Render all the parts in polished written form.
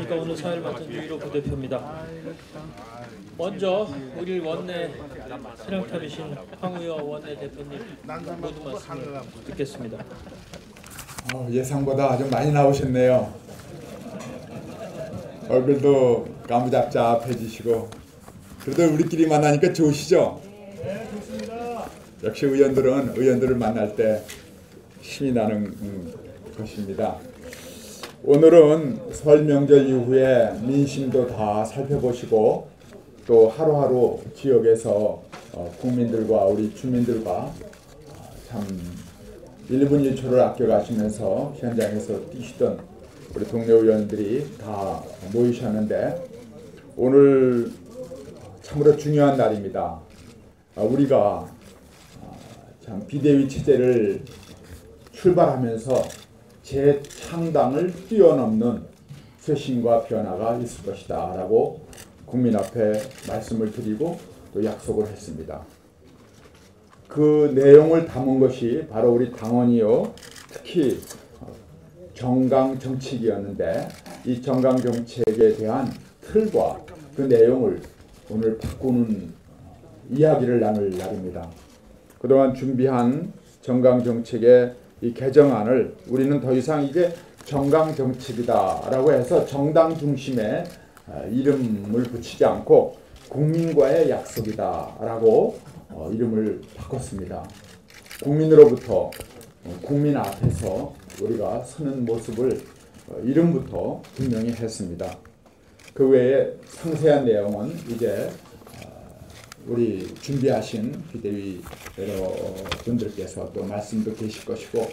안녕하십니까. 오늘 사회를 맡은 유일호 부대표입니다. 먼저 우리 원내 사령탑이신 황우여 원내대표님 모두 말씀을 듣겠습니다. 예상보다 좀 많이 나오셨네요. 얼굴도 까무잡잡해지시고 그래도 우리끼리 만나니까 좋으시죠? 네, 좋습니다. 역시 의원들을 만날 때 힘이 나는 것입니다. 오늘은 설 명절 이후에 민심도 다 살펴보시고 또 하루하루 지역에서 국민들과 우리 주민들과 참 1분 1초를 아껴가시면서 현장에서 뛰시던 우리 동료 의원들이 다 모이셨는데 오늘 참으로 중요한 날입니다. 우리가 참 비대위 체제를 출발하면서 재창당을 뛰어넘는 쇄신과 변화가 있을 것이다 라고 국민 앞에 말씀을 드리고 또 약속을 했습니다. 그 내용을 담은 것이 바로 우리 당원이요, 특히 정강정책이었는데 이 정강정책에 대한 틀과 그 내용을 오늘 바꾸는 이야기를 나눌 날입니다. 그동안 준비한 정강정책의 이 개정안을 우리는 더 이상 이제 정강정책이다라고 해서 정당 중심의 이름을 붙이지 않고 국민과의 약속이다라고 이름을 바꿨습니다. 국민으로부터 국민 앞에서 우리가 서는 모습을 이름부터 분명히 했습니다. 그 외에 상세한 내용은 이제 우리 준비하신 비대위 여러분들께서 또 말씀도 계실 것이고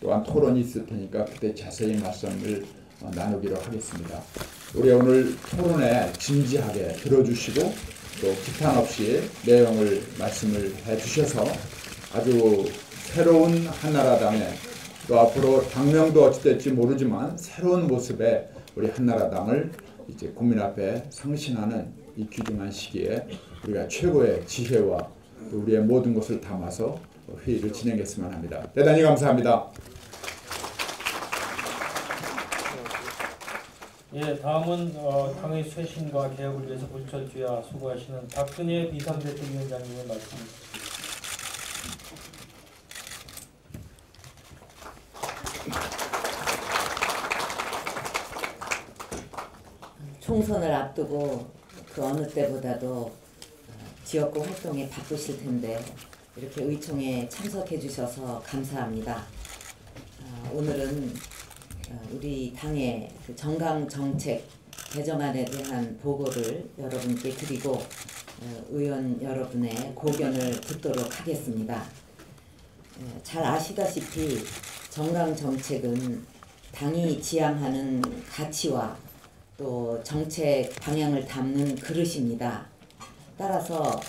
또한 토론이 있을 테니까 그때 자세히 말씀을 나누기로 하겠습니다. 우리 오늘 토론에 진지하게 들어주시고 또 기탄 없이 내용을 말씀을 해주셔서 아주 새로운 한나라당의 또 앞으로 당명도 어찌 될지 모르지만 새로운 모습의 우리 한나라당을 이제 국민 앞에 상신하는 이 귀중한 시기에 우리가 최고의 지혜와 우리의 모든 것을 담아서 회의를 진행했으면 합니다. 대단히 감사합니다. 예, 다음은 당의 쇄신과 개혁을 위해서 불철주야 수고하시는 박근혜 비상대책위원장님의 말씀입니다. 총선을 앞두고 그 어느 때보다도 지역구 활동에 바쁘실 텐데 이렇게 의총에 참석해 주셔서 감사합니다. 오늘은 우리 당의 그 정강정책 개정안에 대한 보고를 여러분께 드리고 의원 여러분의 고견을 듣도록 하겠습니다. 잘 아시다시피 정강정책은 당이 지향하는 가치와 또 정책 방향을 담는 그릇입니다. 따라서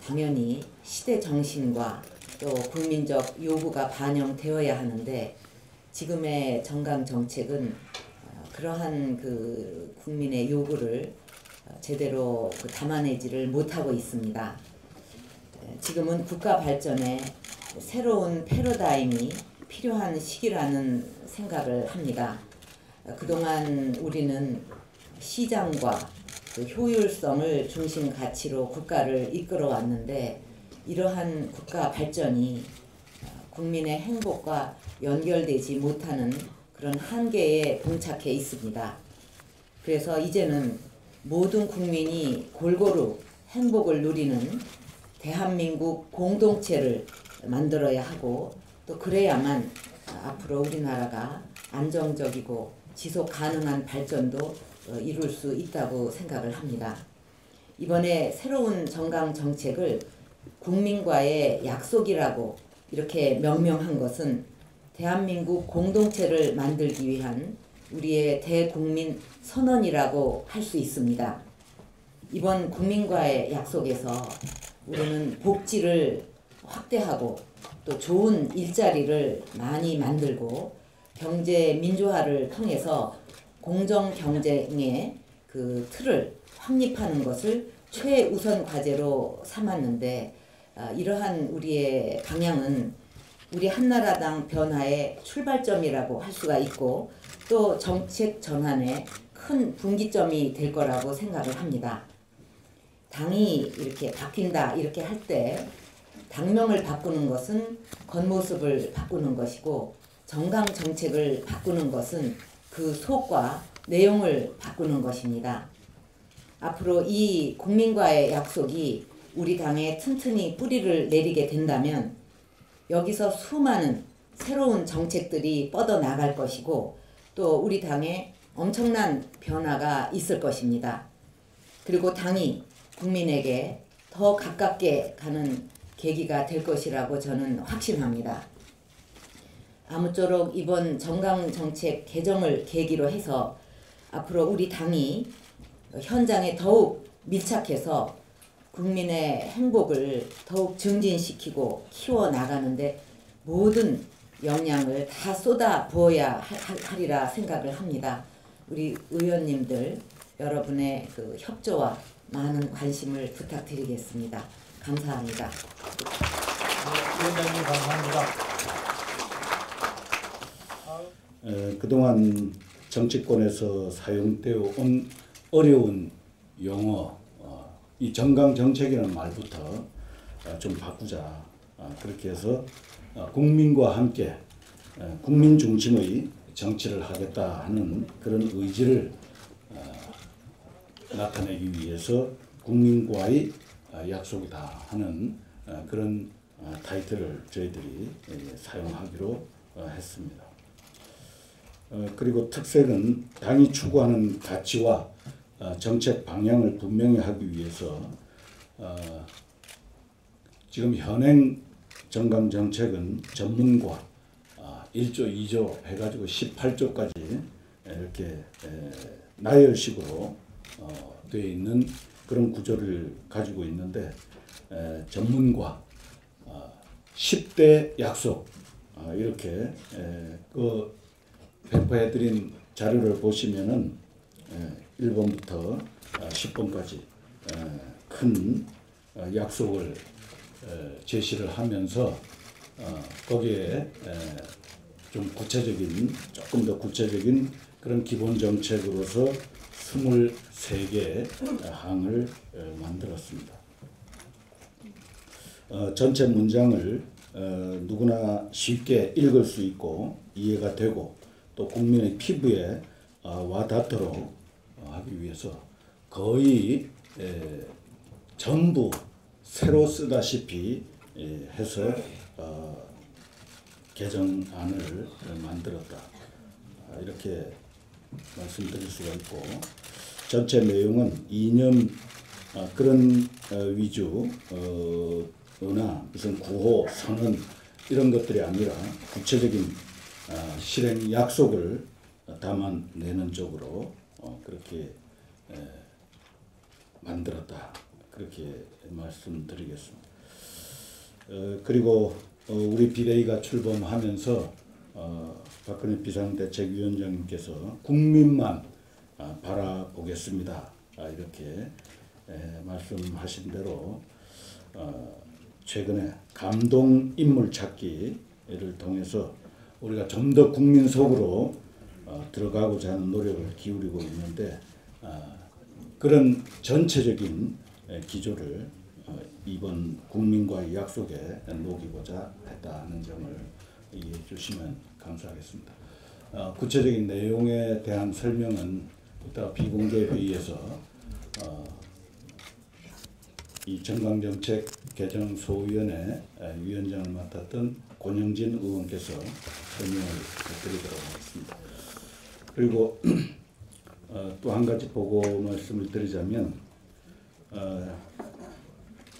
당연히 시대 정신과 또 국민적 요구가 반영되어야 하는데 지금의 정강정책은 그러한 그 국민의 요구를 제대로 담아내지를 못하고 있습니다. 지금은 국가 발전에 새로운 패러다임이 필요한 시기라는 생각을 합니다. 그동안 우리는 시장과 그 효율성을 중심 가치로 국가를 이끌어 왔는데 이러한 국가 발전이 국민의 행복과 연결되지 못하는 그런 한계에 봉착해 있습니다. 그래서 이제는 모든 국민이 골고루 행복을 누리는 대한민국 공동체를 만들어야 하고 또 그래야만 앞으로 우리나라가 안정적이고 지속 가능한 발전도 이룰 수 있다고 생각을 합니다. 이번에 새로운 정강정책을 국민과의 약속이라고 이렇게 명명한 것은 대한민국 공동체를 만들기 위한 우리의 대국민 선언이라고 할 수 있습니다. 이번 국민과의 약속에서 우리는 복지를 확대하고 또 좋은 일자리를 많이 만들고 경제 민주화를 통해서 공정 경쟁의 그 틀을 확립하는 것을 최우선 과제로 삼았는데 이러한 우리의 방향은 우리 한나라당 변화의 출발점이라고 할 수가 있고 또 정책 전환에 큰 큰 분기점이 될 거라고 생각을 합니다. 당이 이렇게 바뀐다 이렇게 할 때 당명을 바꾸는 것은 겉모습을 바꾸는 것이고 정강 정책을 바꾸는 것은 그 속과 내용을 바꾸는 것입니다. 앞으로 이 국민과의 약속이 우리 당에 튼튼히 뿌리를 내리게 된다면 여기서 수많은 새로운 정책들이 뻗어나갈 것이고 또 우리 당에 엄청난 변화가 있을 것입니다. 그리고 당이 국민에게 더 가깝게 가는 계기가 될 것이라고 저는 확신합니다. 아무쪼록 이번 정강정책 개정을 계기로 해서 앞으로 우리 당이 현장에 더욱 밀착해서 국민의 행복을 더욱 증진시키고 키워나가는데 모든 역량을 다 쏟아 부어야 하리라 생각을 합니다. 우리 의원님들 여러분의 그 협조와 많은 관심을 부탁드리겠습니다. 감사합니다. 위원장님 감사합니다. 그동안 정치권에서 사용되어 온 어려운 용어, 이 정강정책이라는 말부터 좀 바꾸자. 그렇게 해서 국민과 함께 국민 중심의 정치를 하겠다 하는 그런 의지를 나타내기 위해서 국민과의 약속이다 하는 그런 타이틀을 저희들이 사용하기로 했습니다. 그리고 특색은 당이 추구하는 가치와 정책 방향을 분명히 하기 위해서 지금 현행 정강정책은 전문과 1조, 2조 해가지고 18조까지 이렇게 나열식으로 되어 있는 그런 구조를 가지고 있는데 전문과 10대 약속 이렇게 그 배포해드린 자료를 보시면은 1번부터 10번까지 큰 약속을 제시를 하면서 거기에 좀 구체적인 조금 더 구체적인 그런 기본 정책으로서 23개의 항을 만들었습니다. 전체 문장을 누구나 쉽게 읽을 수 있고 이해가 되고 또 국민의 피부에 와닿도록 하기 위해서 거의 전부 새로 쓰다시피 해서 개정안을 만들었다. 이렇게 말씀드릴 수가 있고 전체 내용은 이념 그런 위주나 무슨 구호, 선언 이런 것들이 아니라 구체적인 실행 약속을 담아내는 쪽으로 그렇게 만들었다. 그렇게 말씀드리겠습니다. 그리고 우리 비대위가 출범하면서 박근혜 비상대책위원장님께서 국민만 바라보겠습니다. 이렇게 말씀하신 대로 최근에 감동 인물 찾기를 통해서 우리가 좀 더 국민 속으로 들어가고자 하는 노력을 기울이고 있는데 그런 전체적인 기조를 이번 국민과의 약속에 녹이고자 했다는 점을 이해해 주시면 감사하겠습니다. 구체적인 내용에 대한 설명은 이따 비공개 회의에서 이 정강정책 개정 소위원회 위원장을 맡았던 권영진 의원께서 설명을 드리도록 하겠습니다. 그리고 또 한 가지 보고 말씀을 드리자면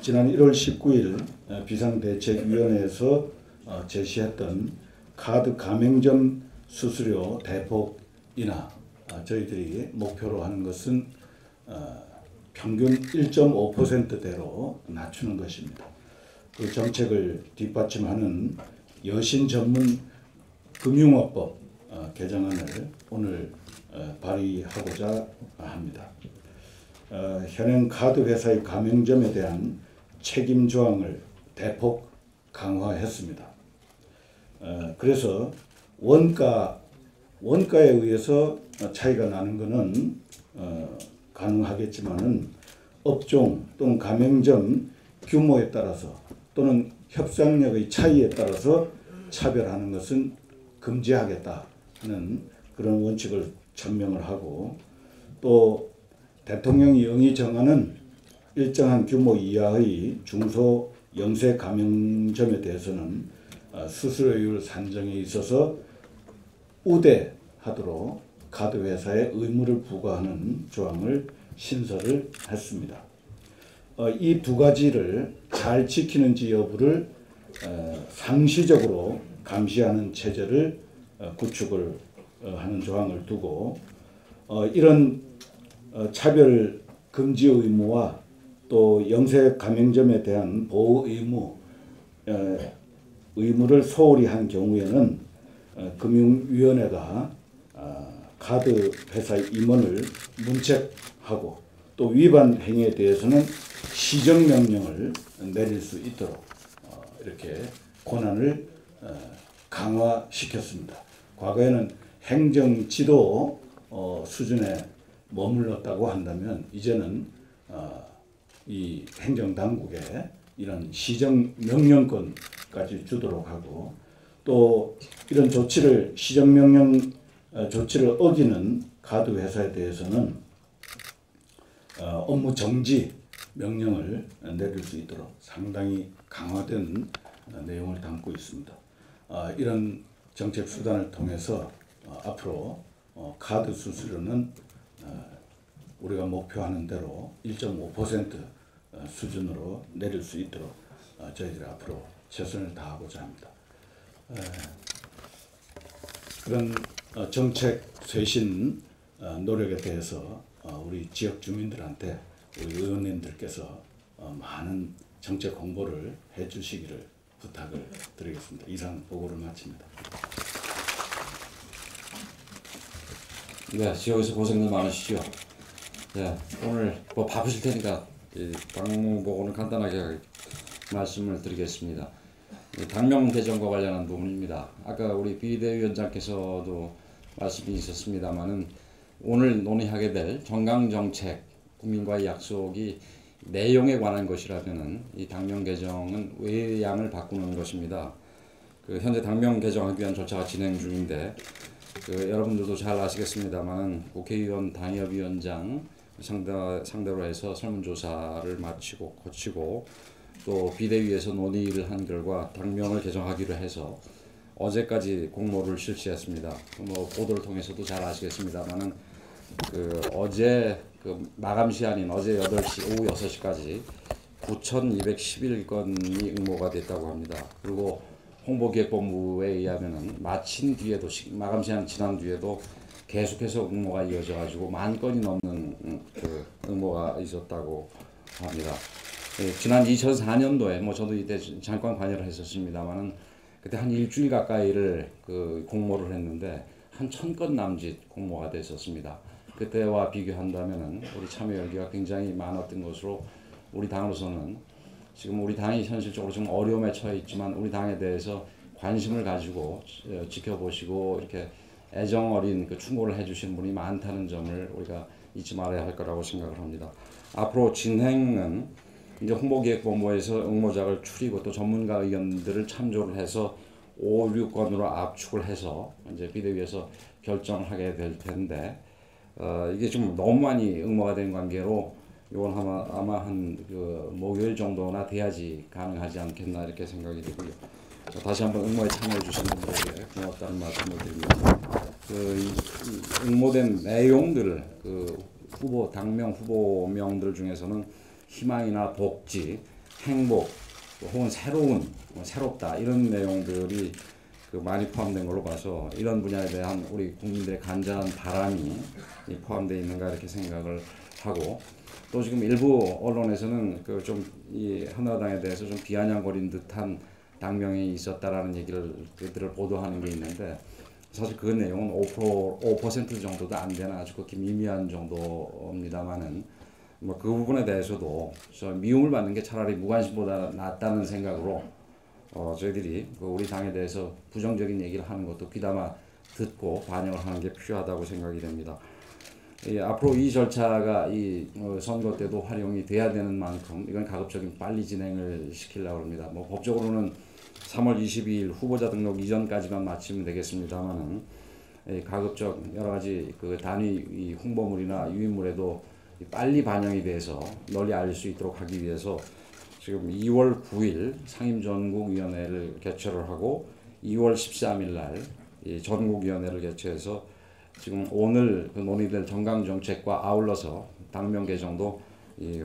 지난 1월 19일 비상대책위원회에서 제시했던 카드 가맹점 수수료 대폭 인하 저희들이 목표로 하는 것은 평균 1.5%대로 낮추는 것입니다. 그 정책을 뒷받침하는 여신 전문 금융업법 개정안을 오늘 발의하고자 합니다. 현행 카드 회사의 가맹점에 대한 책임 조항을 대폭 강화했습니다. 그래서 원가 원가에 의해서 차이가 나는 것은 가능하겠지만은 업종 또는 가맹점 규모에 따라서 또는 협상력의 차이에 따라서 차별하는 것은 금지하겠다는 그런 원칙을 천명을 하고, 또 대통령이 영이 정하는 일정한 규모 이하의 중소 영세 가맹점에 대해서는 수수료율 산정에 있어서 우대하도록 카드 회사에 의무를 부과하는 조항을 신설을 했습니다. 이 두 가지를 잘 지키는지 여부를 상시적으로 감시하는 체제를 구축을 하는 조항을 두고, 이런 차별 금지 의무와 또 영세 가맹점에 대한 보호 의무를 소홀히 한 경우에는 금융위원회가 카드 회사의 임원을 문책하고 또 위반 행위에 대해서는 시정명령을 내릴 수 있도록 이렇게 권한을 강화시켰습니다. 과거에는 행정지도 수준에 머물렀다고 한다면 이제는 이 행정당국에 이런 시정명령권까지 주도록 하고, 또 이런 시정명령 조치를 어기는 카드 회사에 대해서는 업무 정지 명령을 내릴 수 있도록 상당히 강화된 내용을 담고 있습니다. 이런 정책 수단을 통해서 앞으로 카드 수수료는 우리가 목표하는 대로 1.5% 수준으로 내릴 수 있도록 저희들이 앞으로 최선을 다하고자 합니다. 그런 정책 쇄신 노력에 대해서 우리 지역 주민들한테 우리 의원님들께서 많은 정책 홍보를 해주시기를 부탁을 드리겠습니다. 이상 보고를 마칩니다. 네, 지역에서 고생들 많으시죠. 네, 오늘 뭐 바쁘실 테니까 당무 보고는 간단하게 말씀을 드리겠습니다. 당명 개정과 관련한 부분입니다. 아까 우리 비대위원장께서도 말씀이 있었습니다만은 오늘 논의하게 될 정강정책 국민과의 약속이 내용에 관한 것이라면은 이 당명 개정은 외양을 바꾸는 것입니다. 현재 당명 개정하기 위한 절차가 진행 중인데 여러분들도 잘 아시겠습니다만 국회의원 당협위원장 상대로 해서 설문조사를 거치고 또 비대위에서 논의를 한 결과 당명을 개정하기로 해서 어제까지 공모를 실시했습니다. 뭐 보도를 통해서도 잘 아시겠습니다만은 어제 마감 시한인 어제 8시 오후 6시까지 9,211건이 응모가 됐다고 합니다. 그리고 홍보기획본부에 의하면은 마친 뒤에도 마감 시한 지난 뒤에도 계속해서 응모가 이어져 가지고 10,000건이 넘는 응모가 있었다고 합니다. 지난 2004년도에 뭐 저도 이때 잠깐 관여를 했었습니다만은 그때 한 일주일 가까이를 공모를 했는데 한 1,000건 남짓 공모가 됐었습니다. 그때와 비교한다면은 우리 참여 열기가 굉장히 많았던 것으로 우리 당으로서는 지금 우리 당이 현실적으로 좀 어려움에 처해 있지만 우리 당에 대해서 관심을 가지고 지켜보시고 이렇게 애정 어린 충고를 해주신 분이 많다는 점을 우리가 잊지 말아야 할 거라고 생각을 합니다. 앞으로 진행은 이제 홍보기획본부에서 응모작을 추리고 또 전문가 의견들을 참조를 해서 5, 6건으로 압축을 해서 이제 비대위에서 결정을 하게 될 텐데 이게 좀 너무 많이 응모가 된 관계로 이건 아마 한 목요일 정도나 돼야지 가능하지 않겠나 이렇게 생각이 되고요. 다시 한번 응모에 참여해 주신 분들에게 고맙다는 말씀을 드립니다. 응모된 내용들 당명 후보명들 중에서는 희망이나 복지, 행복, 혹은 새롭다 이런 내용들이 많이 포함된 걸로 봐서 이런 분야에 대한 우리 국민들의 간절한 바람이 포함되어 있는가 이렇게 생각을 하고, 또 지금 일부 언론에서는 이 한나라당에 대해서 좀 비아냥거린 듯한 당명이 있었다라는 얘기들을 보도하는 게 있는데 사실 그 내용은 5% 정도도 안 되는 아주 극히 미미한 정도입니다만은 뭐 그 부분에 대해서도 미움을 받는 게 차라리 무관심보다 낫다는 생각으로 저희들이 우리 당에 대해서 부정적인 얘기를 하는 것도 귀담아 듣고 반영을 하는 게 필요하다고 생각이 됩니다. 앞으로 이 절차가 이 선거 때도 활용이 돼야 되는 만큼 이건 가급적인 빨리 진행을 시키려고 합니다. 뭐 법적으로는 3월 22일 후보자 등록 이전까지만 마치면 되겠습니다만은 가급적 여러 가지 그 단위 홍보물이나 유인물에도 빨리 반영이 돼서 널리 알릴 수 있도록 하기 위해서 지금 2월 9일 상임전국위원회를 개최를 하고 2월 13일 날 전국위원회를 개최해서 지금 오늘 그 논의될 정강정책과 아울러서 당명 개정도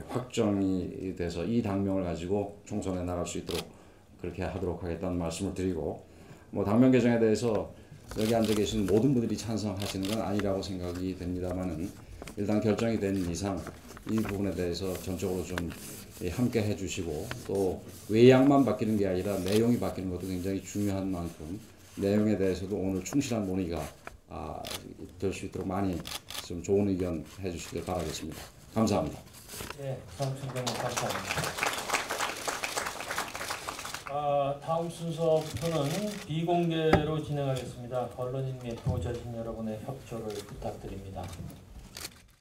확정이 돼서 이 당명을 가지고 총선에 나갈 수 있도록 그렇게 하도록 하겠다는 말씀을 드리고, 뭐 당명 개정에 대해서 여기 앉아 계신 모든 분들이 찬성하시는 건 아니라고 생각이 됩니다만은 일단 결정이 된 이상 이 부분에 대해서 전적으로 좀 함께 해주시고, 또 외양만 바뀌는 게 아니라 내용이 바뀌는 것도 굉장히 중요한 만큼 내용에 대해서도 오늘 충실한 논의가 될 수 있도록 많이 좀 좋은 의견 해주시길 바라겠습니다. 감사합니다. 네, 상춘경님 감사합니다. 다음 순서부터는 비공개로 진행하겠습니다. 언론인 및 보좌진 여러분의 협조를 부탁드립니다.